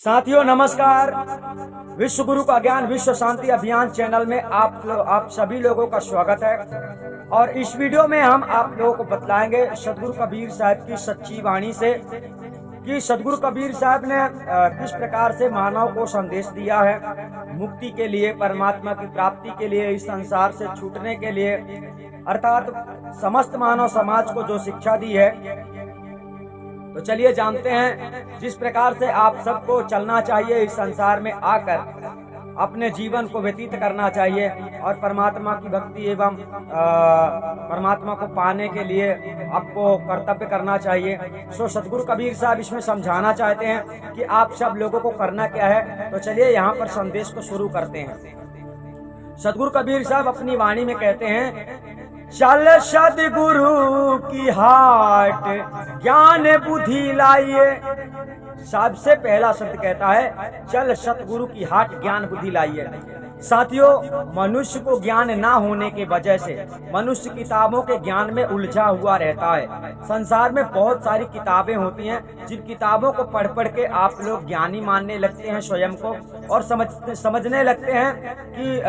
साथियों नमस्कार। विश्व गुरु का ज्ञान विश्व शांति अभियान चैनल में आप सभी लोगों का स्वागत है। और इस वीडियो में हम आप लोगों को बतलाएंगे सदगुरु कबीर साहब की सच्ची वाणी से कि सदगुरु कबीर साहब ने किस प्रकार से मानव को संदेश दिया है मुक्ति के लिए, परमात्मा की प्राप्ति के लिए, इस संसार से छूटने के लिए, अर्थात समस्त मानव समाज को जो शिक्षा दी है। तो चलिए जानते हैं जिस प्रकार से आप सबको चलना चाहिए, इस संसार में आकर अपने जीवन को व्यतीत करना चाहिए और परमात्मा की भक्ति एवं परमात्मा को पाने के लिए आपको कर्तव्य करना चाहिए। सो सदगुरु कबीर साहब इसमें समझाना चाहते हैं कि आप सब लोगों को करना क्या है। तो चलिए यहाँ पर संदेश को शुरू करते हैं। सदगुरु कबीर साहब अपनी वाणी में कहते हैं, चल सदगुरु की हाट ज्ञान बुद्धि लाइए। सबसे पहला शब्द कहता है चल सतगुरु की हाट ज्ञान बुद्धि लाइए। साथियों, मनुष्य को ज्ञान ना होने के वजह से मनुष्य किताबों के ज्ञान में उलझा हुआ रहता है। संसार में बहुत सारी किताबें होती हैं जिन किताबों को पढ़ पढ़ के आप लोग ज्ञानी मानने लगते हैं स्वयं को और समझने लगते हैं कि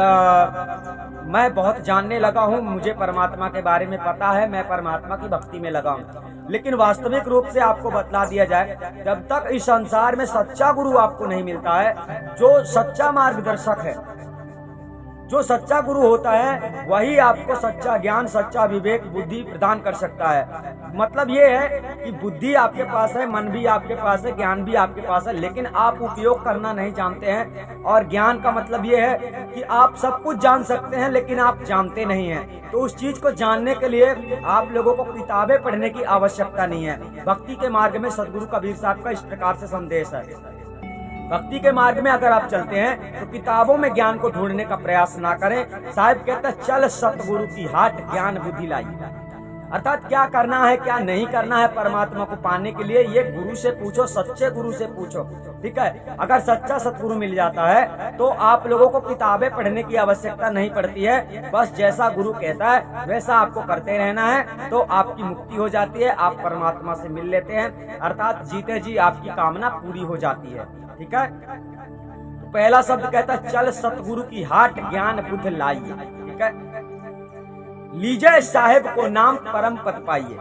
मैं बहुत जानने लगा हूँ, मुझे परमात्मा के बारे में पता है, मैं परमात्मा की भक्ति में लगा हूँ। लेकिन वास्तविक रूप से आपको बतला दिया जाए, जब तक इस संसार में सच्चा गुरु आपको नहीं मिलता है, जो सच्चा मार्गदर्शक है, जो सच्चा गुरु होता है, वही आपको सच्चा ज्ञान, सच्चा विवेक, बुद्धि प्रदान कर सकता है। मतलब ये है कि बुद्धि आपके पास है, मन भी आपके पास है, ज्ञान भी आपके पास है, लेकिन आप उपयोग करना नहीं जानते हैं। और ज्ञान का मतलब ये है कि आप सब कुछ जान सकते हैं लेकिन आप जानते नहीं हैं। तो उस चीज को जानने के लिए आप लोगों को किताबें पढ़ने की आवश्यकता नहीं है। भक्ति के मार्ग में सदगुरु कबीर साहब का इस प्रकार से संदेश है। भक्ति के मार्ग में अगर आप चलते हैं तो किताबों में ज्ञान को ढूंढने का प्रयास ना करें। साहब कहता है चल सतगुरु की हाट ज्ञान बुद्धि लाई। अर्थात क्या करना है, क्या नहीं करना है परमात्मा को पाने के लिए, ये गुरु से पूछो, सच्चे गुरु से पूछो। ठीक है, अगर सच्चा सतगुरु मिल जाता है तो आप लोगों को किताबें पढ़ने की आवश्यकता नहीं पड़ती है। बस जैसा गुरु कहता है वैसा आपको करते रहना है, तो आपकी मुक्ति हो जाती है, आप परमात्मा से मिल लेते हैं, अर्थात जीते जी आपकी कामना पूरी हो जाती है। ठीक है, तो पहला शब्द कहता है चल सतगुरु की हाट ज्ञान बुद्ध लाइए। ठीक है, लीजय साहेब को नाम परम पद पाइए।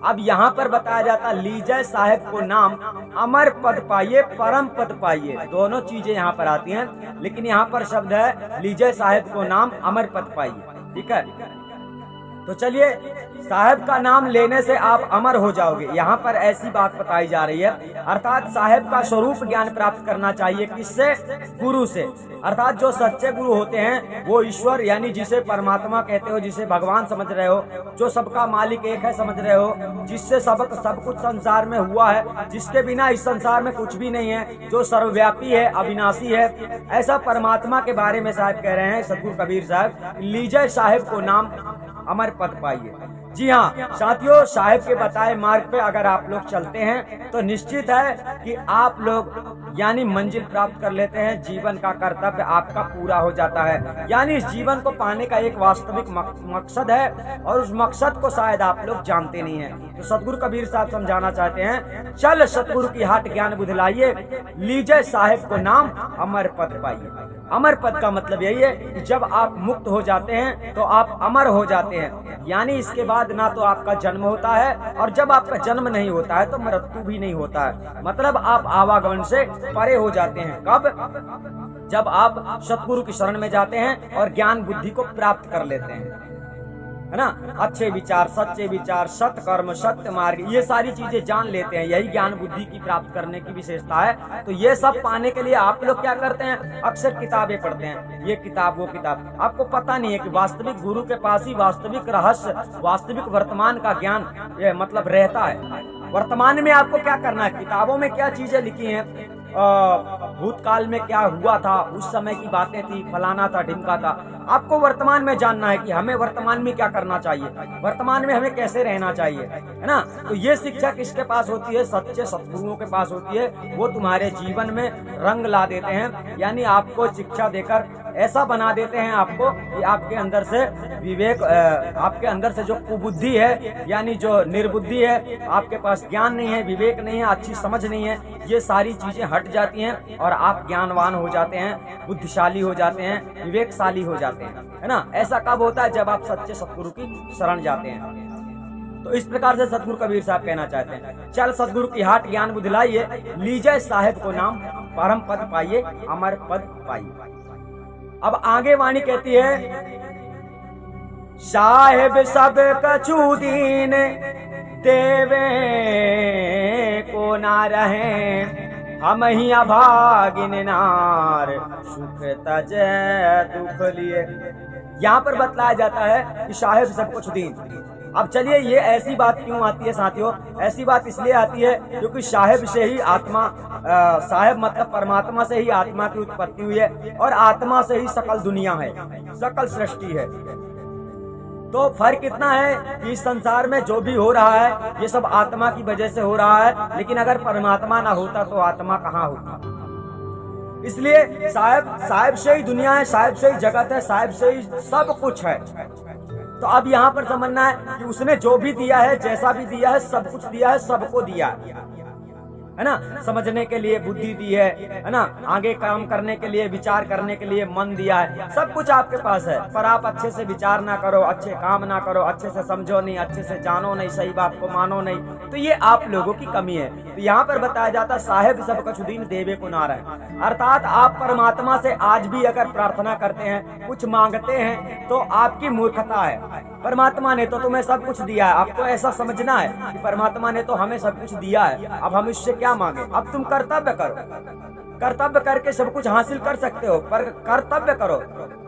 अब यहाँ पर बताया जाता लीजय साहेब को नाम अमर पद पाइए, परम पद पाइए। दोनों चीजें यहाँ पर आती हैं, लेकिन यहाँ पर शब्द है लीजय साहेब को नाम अमर पद पाइए। ठीक है, तो चलिए, साहेब का नाम लेने से आप अमर हो जाओगे, यहाँ पर ऐसी बात बताई जा रही है। अर्थात साहेब का स्वरूप ज्ञान प्राप्त करना चाहिए, किससे? गुरु से। अर्थात जो सच्चे गुरु होते हैं वो ईश्वर, यानी जिसे परमात्मा कहते हो, जिसे भगवान समझ रहे हो, जो सबका मालिक एक है समझ रहे हो, जिससे सब कुछ संसार में हुआ है, जिसके बिना इस संसार में कुछ भी नहीं है, जो सर्वव्यापी है, अविनाशी है, ऐसा परमात्मा के बारे में साहब कह रहे हैं सदगुरु कबीर साहब, लीजय साहेब को नाम अमर पद पाइए। जी हाँ साथियों, साहेब के बताए मार्ग पे अगर आप लोग चलते हैं तो निश्चित है कि आप लोग यानी मंजिल प्राप्त कर लेते हैं, जीवन का कर्तव्य आपका पूरा हो जाता है। यानी इस जीवन को पाने का एक वास्तविक मकसद है और उस मकसद को शायद आप लोग जानते नहीं हैं। तो सदगुरु कबीर साहब समझाना चाहते हैं चल सतगुरु की हाट ज्ञान बुद्धि लाइए, लीजय साहेब को नाम अमर पद पाइए। अमर पद का मतलब यही है कि जब आप मुक्त हो जाते हैं तो आप अमर हो जाते हैं, यानी इसके बाद ना तो आपका जन्म होता है और जब आपका जन्म नहीं होता है तो मृत्यु भी नहीं होता है। मतलब आप आवागमन से परे हो जाते हैं। कब? जब आप सतगुरु की शरण में जाते हैं और ज्ञान बुद्धि को प्राप्त कर लेते हैं, है ना। अच्छे विचार, सच्चे विचार, सत्य कर्म, सत्य मार्ग, ये सारी चीजें जान लेते हैं। यही ज्ञान बुद्धि की प्राप्त करने की विशेषता है। तो ये सब पाने के लिए आप लोग क्या करते हैं? अक्सर किताबें पढ़ते हैं, ये किताब वो किताब। आपको पता नहीं है कि वास्तविक गुरु के पास ही वास्तविक रहस्य, वास्तविक वर्तमान का ज्ञान ये मतलब रहता है। वर्तमान में आपको क्या करना है? किताबों में क्या चीजें लिखी हैं, भूतकाल में क्या हुआ था, उस समय की बातें थी, फलाना था, ढिमका था, आपको वर्तमान में जानना है कि हमें वर्तमान में क्या करना चाहिए, वर्तमान में हमें कैसे रहना चाहिए, है ना। तो ये शिक्षा किसके पास होती है? सच्चे सतगुरुओं के पास होती है। वो तुम्हारे जीवन में रंग ला देते हैं, यानी आपको शिक्षा देकर ऐसा बना देते हैं आपको कि आपके अंदर से विवेक, आपके अंदर से जो कुबुद्धि है यानी जो निर्बुद्धि है, आपके पास ज्ञान नहीं है, विवेक नहीं है, अच्छी समझ नहीं है, ये सारी चीजें हट जाती हैं और आप ज्ञानवान हो जाते हैं, बुद्धिशाली हो जाते हैं, विवेकशाली हो जाते हैं, है ना। ऐसा कब होता है? जब आप सच्चे सतगुरु की शरण जाते हैं। तो इस प्रकार से सतगुरु कबीर साहब कहना चाहते हैं, चल सतगुरु की हाट ज्ञान बुद्धि लाइए, लीजिए साहेब को नाम, परम पद पाइए, अमर पद पाइए। अब आगे वाणी कहती है, साहेब सब कछु दीन देवे को ना रहे, हम ही अभागिन नार सुख तज दुख लिए। यहाँ पर बतलाया जाता है कि साहेब सब कुछ दीन। अब चलिए, ये ऐसी बात क्यों आती है साथियों? ऐसी बात इसलिए आती है क्योंकि साहेब से ही आत्मा, साहेब मतलब परमात्मा से ही आत्मा की उत्पत्ति हुई है और आत्मा से ही सकल दुनिया है, सकल सृष्टि है। तो फर्क इतना है कि इस संसार में जो भी हो रहा है ये सब आत्मा की वजह से हो रहा है, लेकिन अगर परमात्मा ना होता तो आत्मा कहाँ होती? इसलिए साहेब से ही दुनिया है, साहेब से ही जगत है, साहेब से ही सब कुछ है। तो अब यहाँ पर समझना है कि उसने जो भी दिया है, जैसा भी दिया है, सब कुछ दिया है, सबको दिया है ना। समझने के लिए बुद्धि दी है ना, आगे काम करने के लिए, विचार करने के लिए मन दिया है, सब कुछ आपके पास है, पर आप अच्छे से विचार ना करो, अच्छे काम ना करो, अच्छे से समझो नहीं, अच्छे से जानो नहीं, सही बात को मानो नहीं, तो ये आप लोगों की कमी है। तो यहाँ पर बताया जाता है, साहेब सब कछु दीन देवे को ना रहे, अर्थात आप परमात्मा से आज भी अगर प्रार्थना करते हैं, कुछ मांगते हैं, तो आपकी मूर्खता है। परमात्मा ने तो तुम्हें सब कुछ दिया है, आपको ऐसा समझना है कि परमात्मा ने तो हमें सब कुछ दिया है, अब हम इससे क्या मांगे? अब तुम कर्तव्य करो, कर्तव्य करके सब कुछ हासिल कर सकते हो, पर कर्तव्य करो।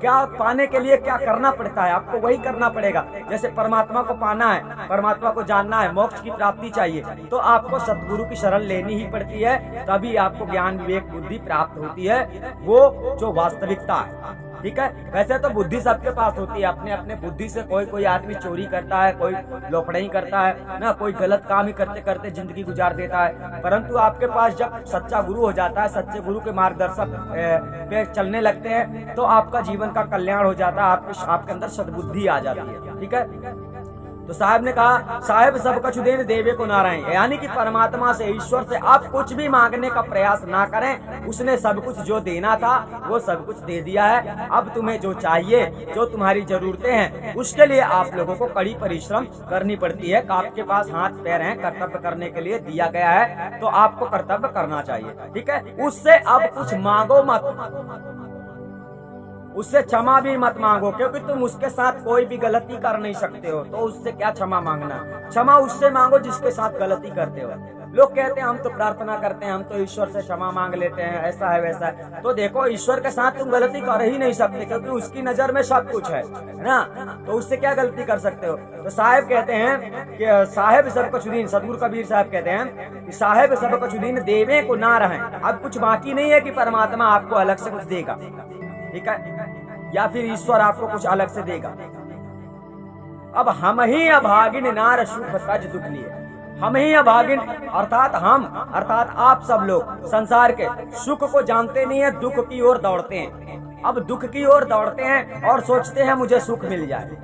क्या पाने के लिए क्या करना पड़ता है? आपको वही करना पड़ेगा। जैसे परमात्मा को पाना है, परमात्मा को जानना है, मोक्ष की प्राप्ति चाहिए, तो आपको सतगुरु की शरण लेनी ही पड़ती है, तभी आपको ज्ञान विवेक बुद्धि प्राप्त होती है, वो जो वास्तविकता है। ठीक है, वैसे तो बुद्धि सबके पास होती है, अपने अपने बुद्धि से कोई आदमी चोरी करता है, कोई लोफड़ाई करता है ना, कोई गलत काम ही करते करते जिंदगी गुजार देता है, परंतु आपके पास जब सच्चा गुरु हो जाता है, सच्चे गुरु के मार्गदर्शक पे चलने लगते हैं, तो आपका जीवन का कल्याण हो जाता है, आपके अंदर सद्बुद्धि आ जाती है। ठीक है, तो साहब ने कहा, साहेब सब कछु देन देवे को ना रहे, यानी कि परमात्मा से, ईश्वर से आप कुछ भी मांगने का प्रयास ना करें, उसने सब कुछ जो देना था वो सब कुछ दे दिया है। अब तुम्हें जो चाहिए, जो तुम्हारी जरूरतें हैं, उसके लिए आप लोगों को कड़ी परिश्रम करनी पड़ती है। आपके पास हाथ पैर हैं, कर्तव्य करने के लिए दिया गया है, तो आपको कर्तव्य करना चाहिए। ठीक है, उससे अब कुछ मांगो मत, उससे क्षमा भी मत मांगो, क्योंकि तुम उसके साथ कोई भी गलती कर नहीं सकते हो, तो उससे क्या क्षमा मांगना? क्षमा उससे मांगो जिसके साथ गलती करते हो। लोग कहते हैं हम तो प्रार्थना करते हैं, हम तो ईश्वर से क्षमा मांग लेते हैं, ऐसा है वैसा है। तो देखो, ईश्वर के साथ तुम गलती कर ही नहीं सकते, क्योंकि उसकी नजर में सब कुछ है ना, तो उससे क्या गलती कर सकते हो? तो साहेब कहते हैं कि साहेब सब कुछ दीन, सतगुरु कबीर साहब कहते हैं कि साहेब सब कुछ दीन देवे को ना रहे। अब कुछ बाकी नहीं है कि परमात्मा आपको अलग से कुछ देगा, ठीक है, या फिर ईश्वर आपको कुछ अलग से देगा। अब हम ही अभागिन नार सुख तज दुख लिए, हम ही अभागिन अर्थात आप सब लोग संसार के सुख को जानते नहीं है, दुख की ओर दौड़ते हैं। अब दुख की ओर दौड़ते हैं और सोचते हैं मुझे सुख मिल जाए,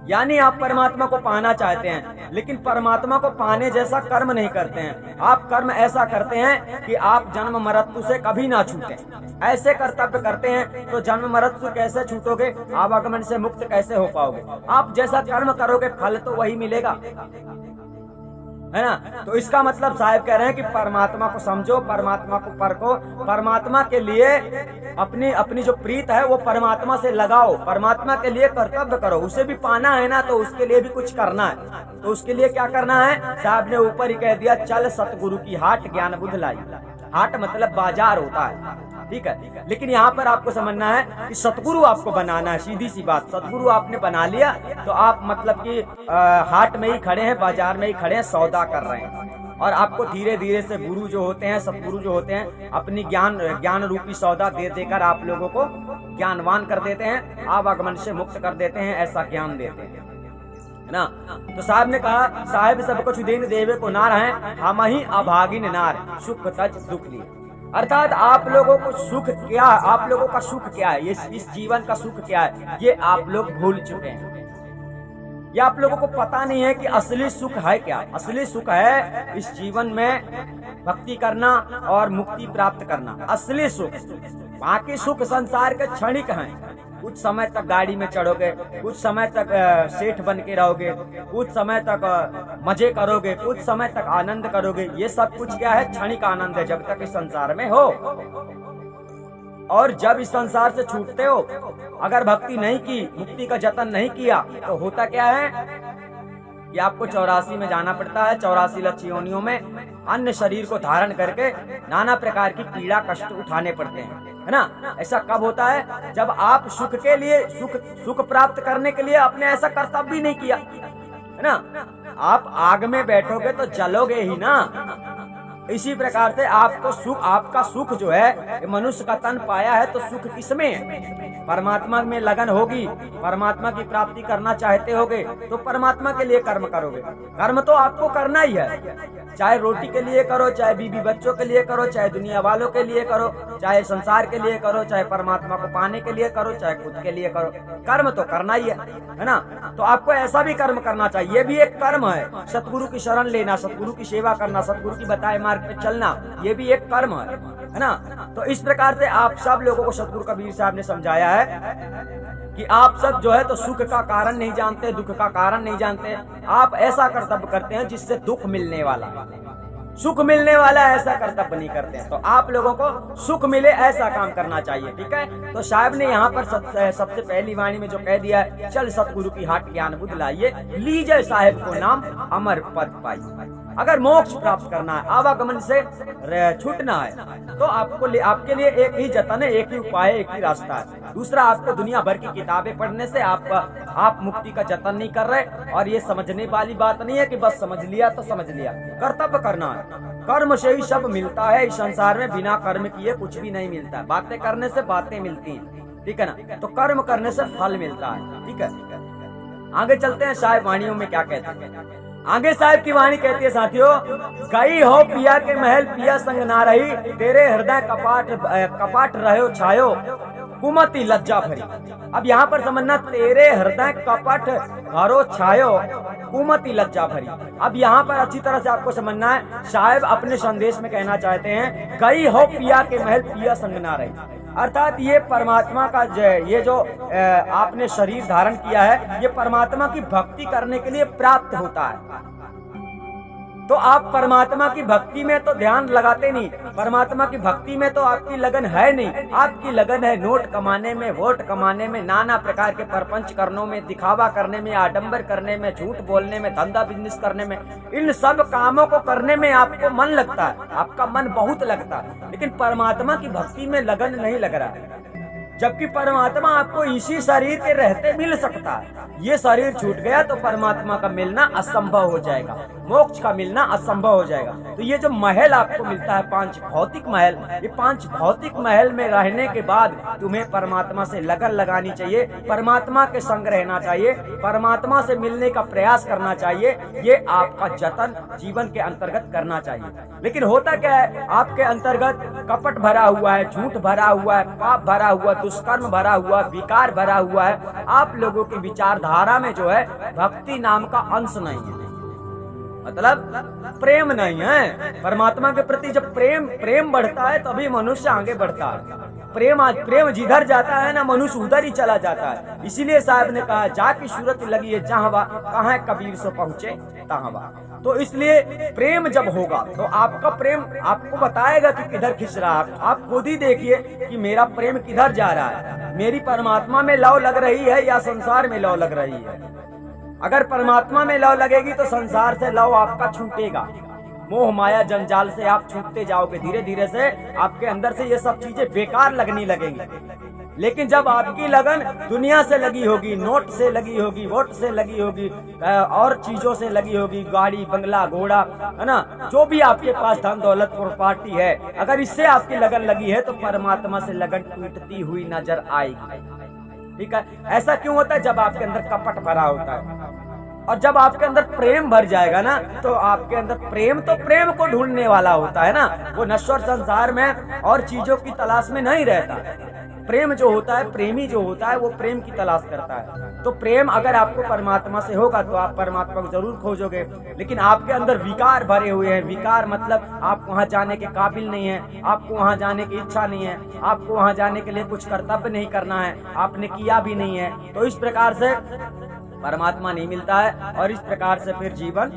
यानी आप परमात्मा को पाना चाहते हैं, लेकिन परमात्मा को पाने जैसा कर्म नहीं करते हैं। आप कर्म ऐसा करते हैं कि आप जन्म मृत्यु से कभी ना छूटे, ऐसे कर्तव्य करते हैं, तो जन्म मृत्यु कैसे छूटोगे? आवागमन से मुक्त कैसे हो पाओगे? आप जैसा कर्म करोगे फल तो वही मिलेगा, है ना। तो इसका मतलब साहब कह रहे हैं कि परमात्मा को समझो, परमात्मा को परखो, परमात्मा के लिए अपनी जो प्रीत है वो परमात्मा से लगाओ, परमात्मा के लिए कर्तव्य करो। उसे भी पाना है ना, तो उसके लिए भी कुछ करना है। तो उसके लिए क्या करना है? साहब ने ऊपर ही कह दिया, चल सतगुरु की हाट ज्ञान बुद्धि लाई। हाट मतलब बाजार होता है, ठीक है, लेकिन यहाँ पर आपको समझना है कि सतगुरु आपको बनाना है। सीधी सी बात, सतगुरु आपने बना लिया तो आप मतलब कि हाट में ही खड़े हैं, बाजार में ही खड़े हैं, सौदा कर रहे हैं, और आपको धीरे धीरे से गुरु जो होते हैं, सतगुरु जो होते हैं, अपनी ज्ञान रूपी सौदा दे देकर आप लोगों को ज्ञानवान कर देते हैं, आवागमन से मुक्त कर देते हैं, ऐसा ज्ञान देते हैं ना। तो साहब ने कहा, साहेब सब कुछ देन देवे को ना रहे, हम ही अभागिन नार सुख तज दुख लिए। अर्थात आप लोगों को सुख क्या, आप लोगों का सुख क्या है, इस जीवन का सुख क्या है, ये आप लोग भूल चुके हैं। ये आप लोगों को पता नहीं है कि असली सुख है क्या। असली सुख है इस जीवन में भक्ति करना और मुक्ति प्राप्त करना, असली सुख। बाकी सुख संसार के क्षणिक हैं। कुछ समय तक गाड़ी में चढ़ोगे, कुछ समय तक सेठ बन के रहोगे, कुछ समय तक मजे करोगे, कुछ समय तक आनंद करोगे। ये सब कुछ क्या है, क्षणिक आनंद है जब तक इस संसार में हो। और जब इस संसार से छूटते हो, अगर भक्ति नहीं की, मुक्ति का जतन नहीं किया, तो होता क्या है कि आपको 84 में जाना पड़ता है। 84 लक्ष्य योनियों में अन्य शरीर को धारण करके नाना प्रकार की पीड़ा कष्ट उठाने पड़ते हैं, है ना। ऐसा कब होता है, जब आप सुख के लिए, सुख प्राप्त करने के लिए आपने ऐसा कर्तव्य भी नहीं किया, है ना। आप आग में बैठोगे तो जलोगे ही ना। इसी प्रकार से आपको सुख, आपका सुख जो है, मनुष्य का तन पाया है तो सुख किसमें है, परमात्मा में लगन होगी। परमात्मा की प्राप्ति करना चाहते होगे तो परमात्मा के लिए कर्म करोगे। कर्म तो आपको करना ही है, चाहे रोटी के लिए करो, चाहे बीबी बच्चों के लिए करो, चाहे दुनिया वालों के लिए करो, चाहे संसार के लिए करो, चाहे परमात्मा को पाने के लिए करो, चाहे खुद के लिए करो। कर्म तो करना ही है ना। तो आपको ऐसा भी कर्म करना चाहिए, ये भी एक कर्म है। सतगुरु की शरण लेना, सतगुरु की सेवा करना, सतगुरु की बताए मार्ग पे चलना, ये भी एक कर्म है ना। तो इस प्रकार से आप सब लोगों को सतगुरु कबीर साहब ने समझाया है कि आप सब जो है तो सुख का कारण नहीं जानते, दुख का कारण नहीं जानते। आप ऐसा कर्तव्य करते हैं जिससे दुख मिलने वाला, सुख मिलने वाला ऐसा कर्तव्य नहीं करते हैं। तो आप लोगों को सुख मिले ऐसा काम करना चाहिए, ठीक है। तो साहब ने यहाँ पर सबसे पहली वाणी में जो कह दिया है, चल सतगुरु की हाट ज्ञान बुद्ध लाइए, लीजिए साहेब को नाम अमर पद पाई। अगर मोक्ष प्राप्त करना है, आवागमन से छूटना है, तो आपके लिए एक ही जतन है, एक ही उपाय है, एक ही रास्ता है। दूसरा, आपको दुनिया भर की किताबें पढ़ने से आप मुक्ति का जतन नहीं कर रहे। और ये समझने वाली बात नहीं है कि बस समझ लिया तो समझ लिया, कर्तव्य करना है। कर्म से ही सब मिलता है इस संसार में, बिना कर्म किए कुछ भी नहीं मिलता है। बातें करने से बातें मिलती हैं, ठीक है ना। तो कर्म करने से फल मिलता है, ठीक है। आगे चलते हैं, साहेब वाणियों में क्या कहते हैं। आगे साहब की वाणी कहती है, साथियों, गई हो पिया के महल, पिया संग ना रही, तेरे हृदय कपाट रहो छायो, कुमति लज्जा भरी। अब यहाँ पर समझना, तेरे हृदय कपट भरो छायो, कुमति लज्जा भरी। अब यहाँ पर अच्छी तरह से आपको समझना है, साहब अपने संदेश में कहना चाहते हैं, गई हो पिया के महल, पिया संग ना रही। अर्थात ये परमात्मा का ये जो आपने शरीर धारण किया है, ये परमात्मा की भक्ति करने के लिए प्राप्त होता है। तो आप परमात्मा की भक्ति में तो ध्यान लगाते नहीं, परमात्मा की भक्ति में तो आपकी लगन है नहीं। आपकी लगन है नोट कमाने में, वोट कमाने में, नाना प्रकार के परपंच करनों में, दिखावा करने में, आडंबर करने में, झूठ बोलने में, धंधा बिजनेस करने में। इन सब कामों को करने में आपको मन लगता है, आपका मन बहुत लगता है, लेकिन परमात्मा की भक्ति में लगन नहीं लग रहा है। जबकि परमात्मा आपको इसी शरीर के रहते मिल सकता है। ये शरीर छूट गया तो परमात्मा का मिलना असंभव हो जाएगा, मोक्ष का मिलना असंभव हो जाएगा। तो ये जो महल आपको मिलता है, 5 भौतिक महल, ये 5 भौतिक महल में रहने के बाद तुम्हें परमात्मा से लगन लगानी चाहिए, परमात्मा के संग रहना चाहिए, परमात्मा से मिलने का प्रयास करना चाहिए। ये आपका जतन जीवन के अंतर्गत करना चाहिए। लेकिन होता क्या है, आपके अंतर्गत कपट भरा हुआ है, झूठ भरा हुआ है, पाप भरा हुआ, दुष्कर्म भरा हुआ, विकार भरा हुआ है। आप लोगों की विचारधारा में जो है भक्ति नाम का अंश नहीं है, मतलब प्रेम नहीं है। परमात्मा के प्रति जब प्रेम बढ़ता है तभी मनुष्य आगे बढ़ता है। प्रेम जिधर जाता है ना, मनुष्य उधर ही चला जाता है। इसीलिए साहब ने कहा, जाकी सूरत लगी है जहाँ बा, कहाँ कबीर से पहुँचे तहाँ बा। तो इसलिए प्रेम जब होगा तो आपका प्रेम आपको बताएगा कि किधर खिंच रहा है। आप खुद ही देखिए कि मेरा प्रेम किधर जा रहा है, मेरी परमात्मा में लौ लग रही है या संसार में लौ लग रही है। अगर परमात्मा में लौ लगेगी तो संसार से लौ आपका छूटेगा, मोह माया जंजाल से आप छूटते जाओगे। धीरे धीरे से आपके अंदर से ये सब चीजें बेकार लगने लगेंगी। लेकिन जब आपकी लगन दुनिया से लगी होगी, नोट से लगी होगी, वोट से लगी होगी, और चीजों से लगी होगी, गाड़ी बंगला घोड़ा, है ना, जो भी आपके पास धन दौलत प्रॉपर्टी है, अगर इससे आपकी लगन लगी है तो परमात्मा से लगन टूटती हुई नजर आएगी। ठीक है, ऐसा क्यों होता है? जब आपके अंदर कपट भरा होता है। और जब आपके अंदर प्रेम भर जाएगा ना, तो आपके अंदर प्रेम तो प्रेम को ढूंढने वाला होता है ना, वो नश्वर संसार में और चीजों की तलाश में नहीं रहता। प्रेम जो होता है, प्रेमी जो होता है, वो प्रेम की तलाश करता है। तो प्रेम अगर आपको परमात्मा से होगा तो आप परमात्मा को जरूर खोजोगे। लेकिन आपके अंदर विकार भरे हुए हैं, विकार मतलब आप वहां जाने के काबिल नहीं है, आपको वहां जाने की इच्छा नहीं है, आपको वहां जाने के लिए कुछ कर्तव्य नहीं करना है, आपने किया भी नहीं है, तो इस प्रकार से परमात्मा नहीं मिलता है और इस प्रकार से फिर जीवन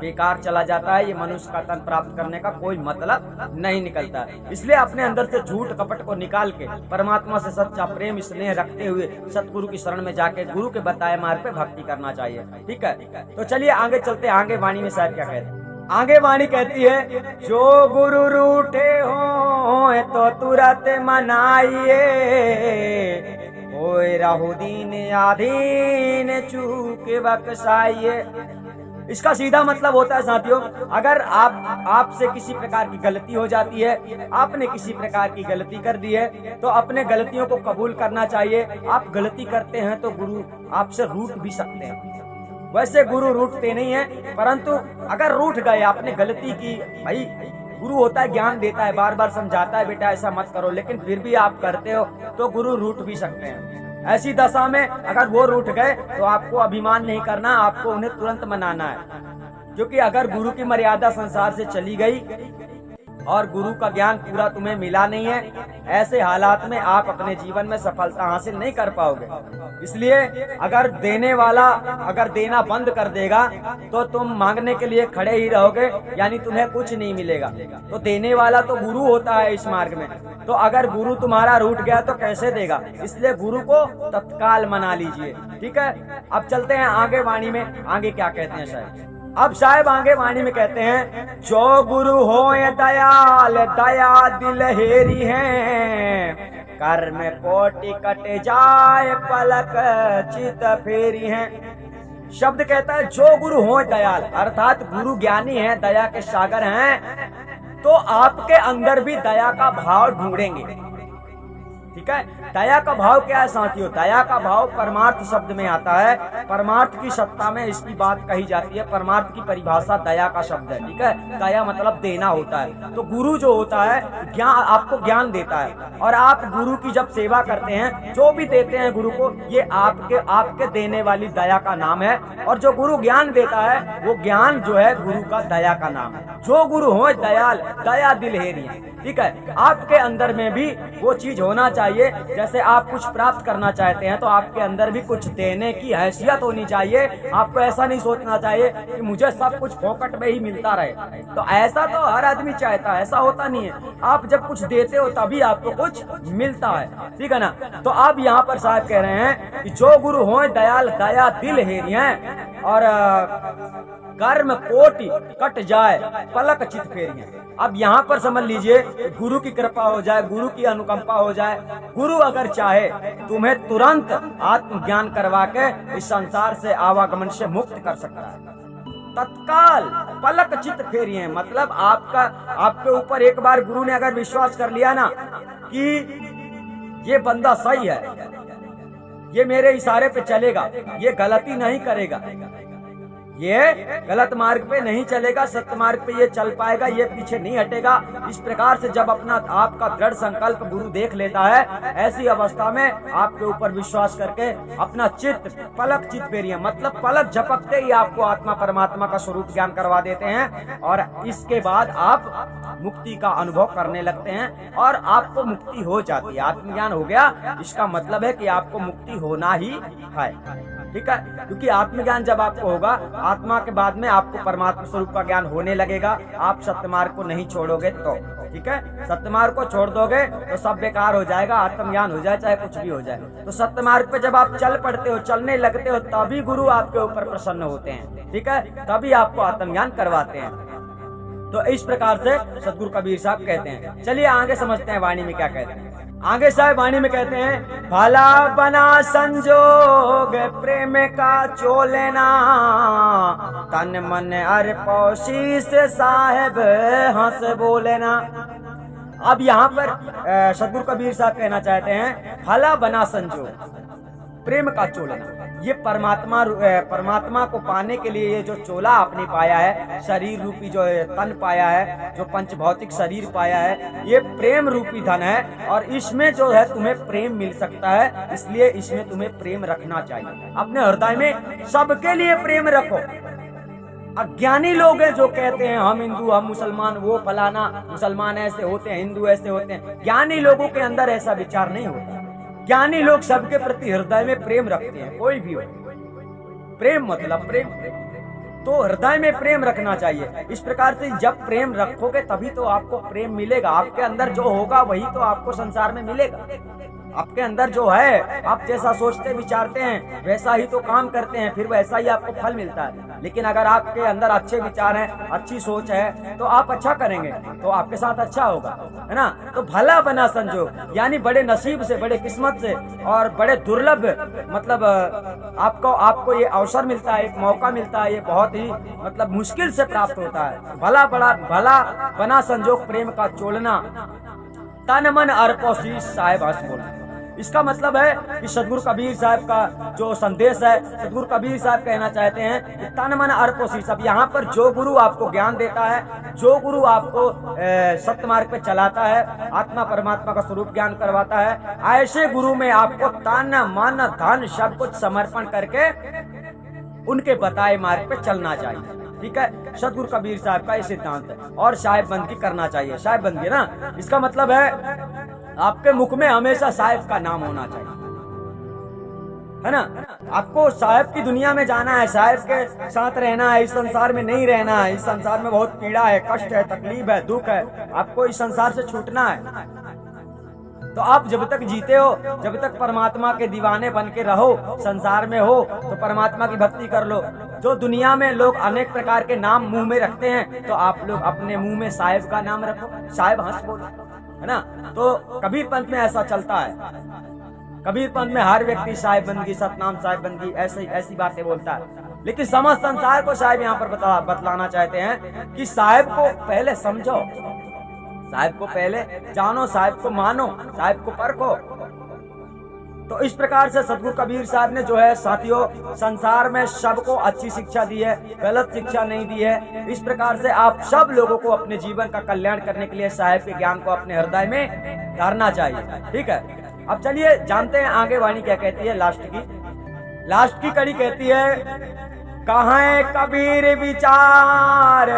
बेकार चला जाता है। ये मनुष्य का तन प्राप्त करने का कोई मतलब नहीं निकलता है। इसलिए अपने अंदर से झूठ कपट को निकाल के परमात्मा से सच्चा प्रेम स्नेह रखते हुए सतगुरु की शरण में जाके गुरु के बताए मार्ग पे भक्ति करना चाहिए। ठीक है, तो चलिए आगे चलते हैं। आगे वाणी में साहब क्या कहते हैं? आगे वाणी कहती है, जो गुरु रूठे हो तो तुरंत मनाइए, ओए राहुदीन आधीन चूके बख्शाइए। इसका सीधा मतलब होता है साथियों, अगर आपसे किसी प्रकार की गलती हो जाती है, आपने किसी प्रकार की गलती कर दी है, तो अपने गलतियों को कबूल करना चाहिए। आप गलती करते हैं तो गुरु आपसे रूठ भी सकते हैं। वैसे गुरु रूठते नहीं है, परंतु अगर रूठ गए, आपने गलती की, भाई गुरु होता है, ज्ञान देता है, बार बार समझाता है बेटा ऐसा मत करो, लेकिन फिर भी आप करते हो तो गुरु रूठ भी सकते हैं। ऐसी दशा में अगर वो रूठ गए तो आपको अभिमान नहीं करना, आपको उन्हें तुरंत मनाना है। क्योंकि अगर गुरु की मर्यादा संसार से चली गई और गुरु का ज्ञान पूरा तुम्हें मिला नहीं है, ऐसे हालात में आप अपने जीवन में सफलता हासिल नहीं कर पाओगे। इसलिए अगर देने वाला अगर देना बंद कर देगा तो तुम मांगने के लिए खड़े ही रहोगे, यानी तुम्हें कुछ नहीं मिलेगा। तो देने वाला तो गुरु होता है इस मार्ग में, तो अगर गुरु तुम्हारा रूठ गया तो कैसे देगा? इसलिए गुरु को तत्काल मना लीजिए। ठीक है, अब चलते हैं आगे वाणी में। आगे क्या कहते हैं साहब? अब साहब आगे वाणी में कहते हैं, जो गुरु हो ये दयाल दया दिल हेरी है, कर्म कोटि कट जाए पलक चित फेरी है। शब्द कहता है जो गुरु हो दयाल, अर्थात गुरु ज्ञानी है, दया के सागर हैं, तो आपके अंदर भी दया का भाव ढूंढेंगे। ठीक है, दया का भाव क्या है साथियों? दया का भाव परमार्थ शब्द में आता है। परमार्थ की सत्ता में इसकी बात कही जाती है। परमार्थ की परिभाषा दया का शब्द है। ठीक है, दया मतलब देना होता है। तो गुरु जो होता है ज्ञान, आपको ज्ञान देता है, और आप गुरु की जब सेवा करते हैं, जो भी देते हैं गुरु को, ये आपके देने वाली दया का नाम है। और जो गुरु ज्ञान देता है, वो ज्ञान जो है गुरु का दया का नाम है। जो गुरु हो दयाल दया दिल हेरी है। ठीक है, आपके अंदर में भी वो चीज होना चाहिए। जैसे आप कुछ प्राप्त करना चाहते हैं तो आपके अंदर भी कुछ देने की हैसियत होनी चाहिए। आपको ऐसा नहीं सोचना चाहिए कि मुझे सब कुछ फोकट में ही मिलता रहे। तो ऐसा तो हर आदमी चाहता है, ऐसा होता नहीं है। आप जब कुछ देते हो तभी आपको कुछ मिलता है। ठीक है ना? तो अब यहाँ पर साहब कह रहे हैं कि जो गुरु हो दयाल दया दिल हेरी है, और कर्म कोटि कट जाए पलक चित फेरी है। अब यहाँ पर समझ लीजिए, गुरु की कृपा हो जाए, गुरु की अनुकंपा हो जाए, गुरु अगर चाहे तुम्हें तुरंत आत्मज्ञान करवा के इस संसार से आवागमन से मुक्त कर सकता है। तत्काल पलक चित फेरिए, मतलब आपके ऊपर एक बार गुरु ने अगर विश्वास कर लिया ना कि ये बंदा सही है, ये मेरे इशारे पे चलेगा, ये गलती नहीं करेगा, ये गलत मार्ग पे नहीं चलेगा, सत्य मार्ग पे ये चल पाएगा, ये पीछे नहीं हटेगा। इस प्रकार से जब अपना आपका दृढ़ संकल्प गुरु देख लेता है, ऐसी अवस्था में आपके ऊपर विश्वास करके अपना चित्त पलक चित फेरिए, मतलब पलक झपकते ही आपको आत्मा परमात्मा का स्वरूप ज्ञान करवा देते हैं, और इसके बाद आप मुक्ति का अनुभव करने लगते हैं और आपको मुक्ति हो जाती है। आत्मज्ञान हो गया, इसका मतलब है कि आपको मुक्ति होना ही है। ठीक है, क्योंकि आत्मज्ञान जब आपको होगा, आत्मा के बाद में आपको परमात्मा स्वरूप का ज्ञान होने लगेगा। आप सत्य मार्ग को नहीं छोड़ोगे तो, ठीक है, सत्य मार्ग को छोड़ दोगे तो सब बेकार हो जाएगा, आत्मज्ञान हो जाए चाहे कुछ भी हो जाए। तो सत्य मार्ग पे जब आप चल पड़ते हो, चलने लगते हो, तभी गुरु आपके ऊपर प्रसन्न होते हैं। ठीक है, तभी आपको आत्मज्ञान करवाते हैं। तो इस प्रकार से सतगुरु कबीर साहब कहते हैं। चलिए आगे समझते हैं वाणी में क्या कहते हैं। आगे साहब वाणी में कहते हैं, भला बना संजोग प्रेम का चोलेना, तन मन अर्पो शीस साहेब हंस बोलेना। अब यहाँ पर सतगुरु कबीर साहब कहना चाहते हैं, भला बना संजोग प्रेम का चोलेना, ये परमात्मा को पाने के लिए ये जो चोला आपने पाया है, शरीर रूपी जो तन पाया है, जो पंच भौतिक शरीर पाया है, ये प्रेम रूपी धन है और इसमें जो है तुम्हें प्रेम मिल सकता है। इसलिए इसमें तुम्हें प्रेम रखना चाहिए। अपने हृदय में सबके लिए प्रेम रखो। अज्ञानी लोग हैं जो कहते हैं हम हिंदू, हम मुसलमान, वो फलाना, मुसलमान ऐसे होते हैं, हिंदू ऐसे होते हैं। ज्ञानी लोगों के अंदर ऐसा विचार नहीं होता। ज्ञानी लोग सबके प्रति हृदय में प्रेम रखते हैं। कोई भी हो, प्रेम मतलब प्रेम, तो हृदय में प्रेम रखना चाहिए। इस प्रकार से जब प्रेम रखोगे तभी तो आपको प्रेम मिलेगा। आपके अंदर जो होगा वही तो आपको संसार में मिलेगा। आपके अंदर जो है, आप जैसा सोचते विचारते हैं वैसा ही तो काम करते हैं, फिर वैसा ही आपको फल मिलता है। लेकिन अगर आपके अंदर अच्छे विचार हैं, अच्छी सोच है, तो आप अच्छा करेंगे तो आपके साथ अच्छा होगा, है ना। तो भला बना संजोग, यानी बड़े नसीब से, बड़े किस्मत से और बड़े दुर्लभ, मतलब आपको ये अवसर मिलता है, एक मौका मिलता है, ये बहुत ही मतलब मुश्किल से प्राप्त होता है। भला बना संजोग प्रेम का चोलना, तन मन अर्पो शीश साहेब हंस बोल। इसका मतलब है कि सदगुरु कबीर साहब का जो संदेश है, सदगुरु कबीर साहब कहना चाहते हैं कि तन मन अर्पो शीश। अब यहाँ पर जो गुरु आपको ज्ञान देता है, जो गुरु आपको सत्य मार्ग पे चलाता है, आत्मा परमात्मा का स्वरूप ज्ञान करवाता है, ऐसे गुरु में आपको तन मन धन सब कुछ समर्पण करके उनके बताए मार्ग पे चलना चाहिए। ठीक है, सदगुरु कबीर साहब का ये सिद्धांत है। और साहिब बंदगी करना चाहिए। साहिब बंदगी ना, इसका मतलब है आपके मुख में हमेशा साहिब का नाम होना चाहिए, है ना। आपको साहिब की दुनिया में जाना है, साहिब के साथ रहना है, इस संसार में नहीं रहना है। इस संसार में बहुत पीड़ा है, कष्ट है, तकलीफ है, दुख है, आपको इस संसार से छूटना है। तो आप जब तक जीते हो, जब तक परमात्मा के दीवाने बन के रहो, संसार में हो, तो परमात्मा की भक्ति कर लो। जो दुनिया में लोग अनेक प्रकार के नाम मुंह में रखते हैं, तो आप लोग अपने मुंह में साहिब का नाम रखो, साहिब हंस बोलो, है ना। तो कबीर पंथ में ऐसा चलता है। कबीर पंथ में हर व्यक्ति साहिब बंदगी, सतनाम साहिब बंदगी, ऐसी बातें बोलता है। लेकिन समस्त संसार को साहिब यहाँ पर बतलाना चाहते हैं कि साहिब को पहले समझो, साहिब को पहले जानो, साहिब को मानो, साहिब को परखो। तो इस प्रकार से सदगुरु कबीर साहब ने जो है साथियों, संसार में सबको अच्छी शिक्षा दी है, गलत शिक्षा नहीं दी है। इस प्रकार से आप सब लोगों को अपने जीवन का कल्याण करने के लिए साहिब के ज्ञान को अपने हृदय में धारना चाहिए। ठीक है, अब चलिए जानते हैं आगे वाणी क्या कहती है। लास्ट की कड़ी कहती है, कहाँ कबीर विचार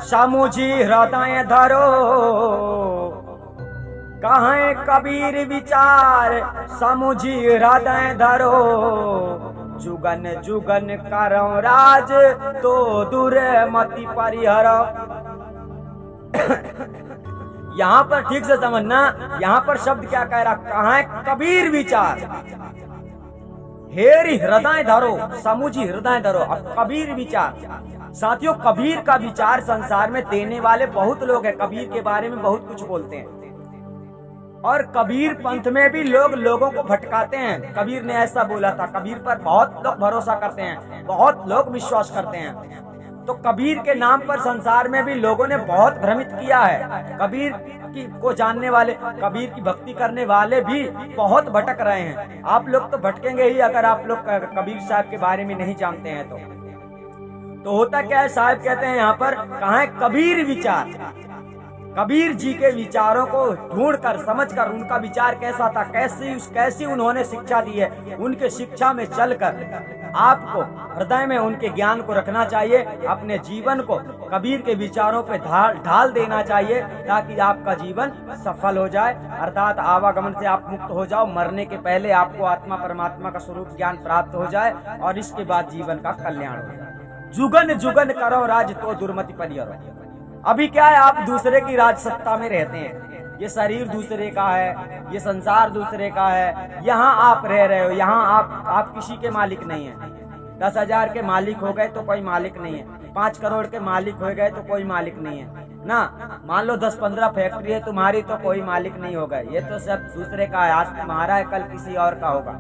समुझी हृदय धरो, कहाँ कबीर विचार समुझी हृदय धरो, जुगन जुगन करो राज तो दुर्मति परिहरो। यहाँ पर ठीक से समझना, यहाँ पर शब्द क्या कह रहा, कहाँ कबीर विचार, हेरी हृदय धरो, समुझी हृदय धरो। अब कबीर विचार, साथियों कबीर का विचार संसार में देने वाले बहुत लोग हैं। कबीर के बारे में बहुत कुछ बोलते हैं और कबीर पंथ में भी लोग लोगों को भटकाते हैं। कबीर ने ऐसा बोला था, कबीर पर बहुत लोग भरोसा करते हैं, बहुत लोग विश्वास करते हैं। तो कबीर के नाम पर संसार में भी लोगों ने बहुत भ्रमित किया है। कबीर को जानने वाले, कबीर की भक्ति करने वाले भी बहुत भटक रहे हैं। आप लोग तो भटकेंगे ही अगर आप लोग कबीर साहब के बारे में नहीं जानते हैं। तो होता क्या है, साहब कहते हैं यहाँ पर, कहाँ है कबीर विचार। कबीर जी के विचारों को ढूंढकर, समझकर, उनका विचार कैसा था, कैसी उन्होंने शिक्षा दी है, उनके शिक्षा में चलकर आपको हृदय में उनके ज्ञान को रखना चाहिए। अपने जीवन को कबीर के विचारों पे ढाल देना चाहिए ताकि आपका जीवन सफल हो जाए, अर्थात आवागमन से आप मुक्त हो जाओ। मरने के पहले आपको आत्मा परमात्मा का स्वरूप ज्ञान प्राप्त हो जाए और इसके बाद जीवन का कल्याण हो जाए। जुगन जुगन करो राज तो दुर्मति परिहरो। अभी क्या है, आप दूसरे की राज सत्ता में रहते हैं। ये शरीर दूसरे का है, ये संसार दूसरे का है, यहाँ आप रह रहे हो, यहाँ आप किसी के मालिक नहीं है। 10,000 के मालिक हो गए तो कोई मालिक नहीं है, 5 करोड़ के मालिक हो गए तो कोई मालिक नहीं है ना। मान लो 10-15 फैक्ट्री है तुम्हारी तो कोई मालिक नहीं होगा। ये तो सब दूसरे का है, आज तुम्हारा है कल किसी और का होगा।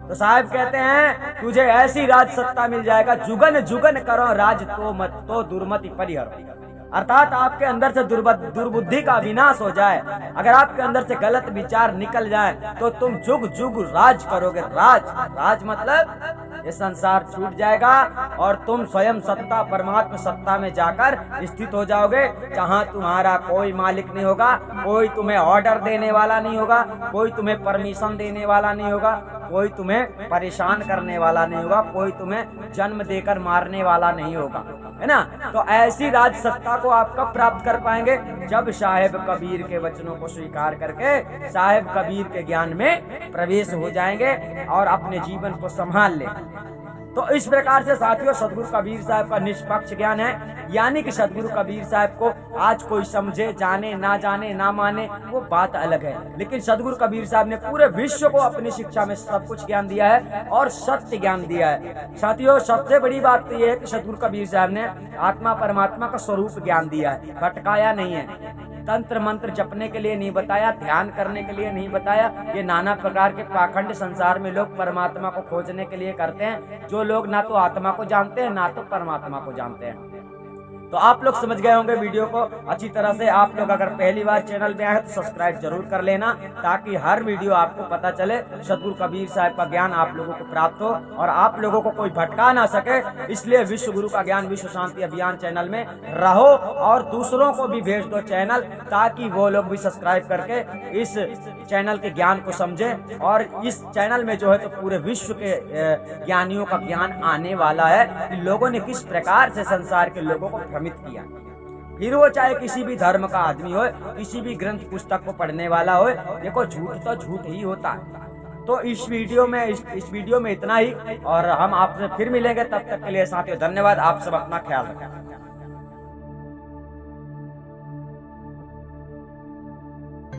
तो साहब कहते हैं तुझे ऐसी राज सत्ता मिल जाएगा, जुगन जुगन करो राज तो दुर्मति परिहरो। अर्थात आपके अंदर से दुर्बुद्धि का विनाश हो जाए, अगर आपके अंदर से गलत विचार निकल जाए तो तुम जुग जुग राज करोगे। राज मतलब ये संसार छूट जाएगा और तुम स्वयं सत्ता परमात्मा सत्ता में जाकर स्थित हो जाओगे, जहाँ तुम्हारा कोई मालिक नहीं होगा, कोई तुम्हें ऑर्डर देने वाला नहीं होगा, कोई तुम्हें परमिशन देने वाला नहीं होगा, कोई तुम्हें परेशान करने वाला नहीं होगा, कोई तुम्हें जन्म देकर मारने वाला नहीं होगा, है ना। तो ऐसी राज सत्ता को आप कब प्राप्त कर पाएंगे? जब साहेब कबीर के वचनों को स्वीकार करके साहेब कबीर के ज्ञान में प्रवेश हो जाएंगे और अपने जीवन को संभाल ले। तो इस प्रकार से साथियों सदगुरु कबीर साहब का निष्पक्ष ज्ञान है, यानी कि सदगुरु कबीर साहब को आज कोई समझे, जाने ना माने वो बात अलग है, लेकिन सदगुरु कबीर साहब ने पूरे विश्व को अपनी शिक्षा में सब कुछ ज्ञान दिया है और सत्य ज्ञान दिया है। साथियों सबसे बड़ी बात तो ये है कि सदगुरु कबीर साहब ने आत्मा परमात्मा का स्वरूप ज्ञान दिया है, भटकाया नहीं है, तंत्र मंत्र जपने के लिए नहीं बताया, ध्यान करने के लिए नहीं बताया। ये नाना प्रकार के पाखंड संसार में लोग परमात्मा को खोजने के लिए करते हैं, जो लोग ना तो आत्मा को जानते हैं ना तो परमात्मा को जानते हैं। तो आप लोग समझ गए होंगे वीडियो को अच्छी तरह से। आप लोग अगर पहली बार चैनल में आए तो सब्सक्राइब जरूर कर लेना, ताकि हर वीडियो आपको पता चले, सदगुरु कबीर साहब का ज्ञान आप लोगों को प्राप्त हो और आप लोगों को कोई भटका ना सके। इसलिए विश्व गुरु का ज्ञान विश्व शांति अभियान चैनल में रहो और दूसरों को भी भेज दो चैनल, ताकि वो लोग भी सब्सक्राइब करके इस चैनल के ज्ञान को समझे। और इस चैनल में जो है तो पूरे विश्व के ज्ञानियों का ज्ञान आने वाला है कि लोगों ने किस प्रकार से संसार के लोगों को भ्रमित किया, फिर वो चाहे किसी भी धर्म का आदमी हो, किसी भी ग्रंथ पुस्तक को पढ़ने वाला हो। देखो झूठ तो झूठ ही होता है। तो इस वीडियो में इतना ही, और हम आपसे फिर मिलेंगे। तब तक के लिए साथियों धन्यवाद। आप सब अपना ख्याल रखें।